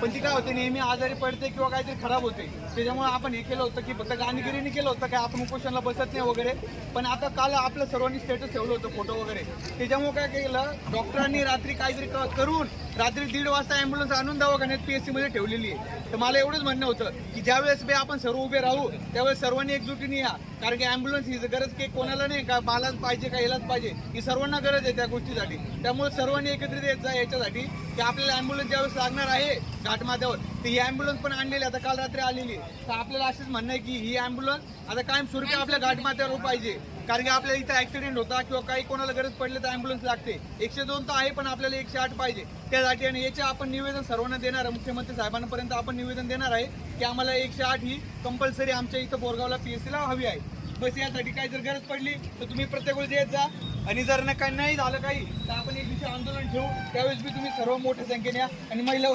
पण ती काय होते नेहमी आजारी पडते किंवा काहीतरी खराब होते. त्याच्यामुळे आपण हे केलं होतं की फक्त गांधीगिरीने केलं होतं काय आपण उपोषणाला बसत नाही वगैरे. पण आता काल आपलं सर्वांनी स्टेटस ठेवलं होतं फोटो वगैरे. त्याच्यामुळे काय केलं डॉक्टरांनी रात्री काहीतरी करून रात्री 1:30 वाजता ॲम्ब्युलन्स आणून दवाखान्यात PSC मध्ये ठेवलेली आहे. तर मला एवढंच म्हणणं होतं की ज्यावेळेस आपण सर्व उभे राहू त्यावेळेस सर्वांनी एकजुटीने या. कारण की ॲम्ब्युलन्स ही गरज की कोणाला नाही का बालाच पाहिजे का यालाच पाहिजे, ही सर्वांना गरज आहे त्या गोष्टीसाठी. त्यामुळे सर्वांनी एकत्रित येत जा याच्यासाठी की आपल्याला ॲम्ब्युलन्स ज्यावेळेस लागणार आहे घाटमाथ्यावर तर ही ॲम्ब्युलन्स पण आणलेली आता काल रात्री आलेली. तर आपल्याला असंच म्हणणं आहे की ही ॲम्ब्युलन्स आता कायमस्वरूपी आपल्या घाटमाथ्यावर पाहिजे. कारण की आपल्याला इथं ॲक्सिडेंट होता किंवा काही कोणाला गरज पडली तर ॲम्ब्युलन्स लागते. 102 तर आहे पण आपल्याला 108 पाहिजे त्यासाठी. आणि याचे आपण निवेदन सर्वांना देणार आहे, मुख्यमंत्री साहेबांपर्यंत आपण निवेदन देणार आहे की आम्हाला 108 ही कंपल्सरी आमच्या इथं बोरगावला PSC ला हवी आहे. बस यासाठी काही जर गरज पडली तर तुम्ही प्रत्येक वेळेस येत जा. आणि जर काही नाही झालं काही तर आपण एक दिवशी आंदोलन ठेवू. त्यावेळेस बी तुम्ही सर्व मोठ्या संख्येने या. आणि महिला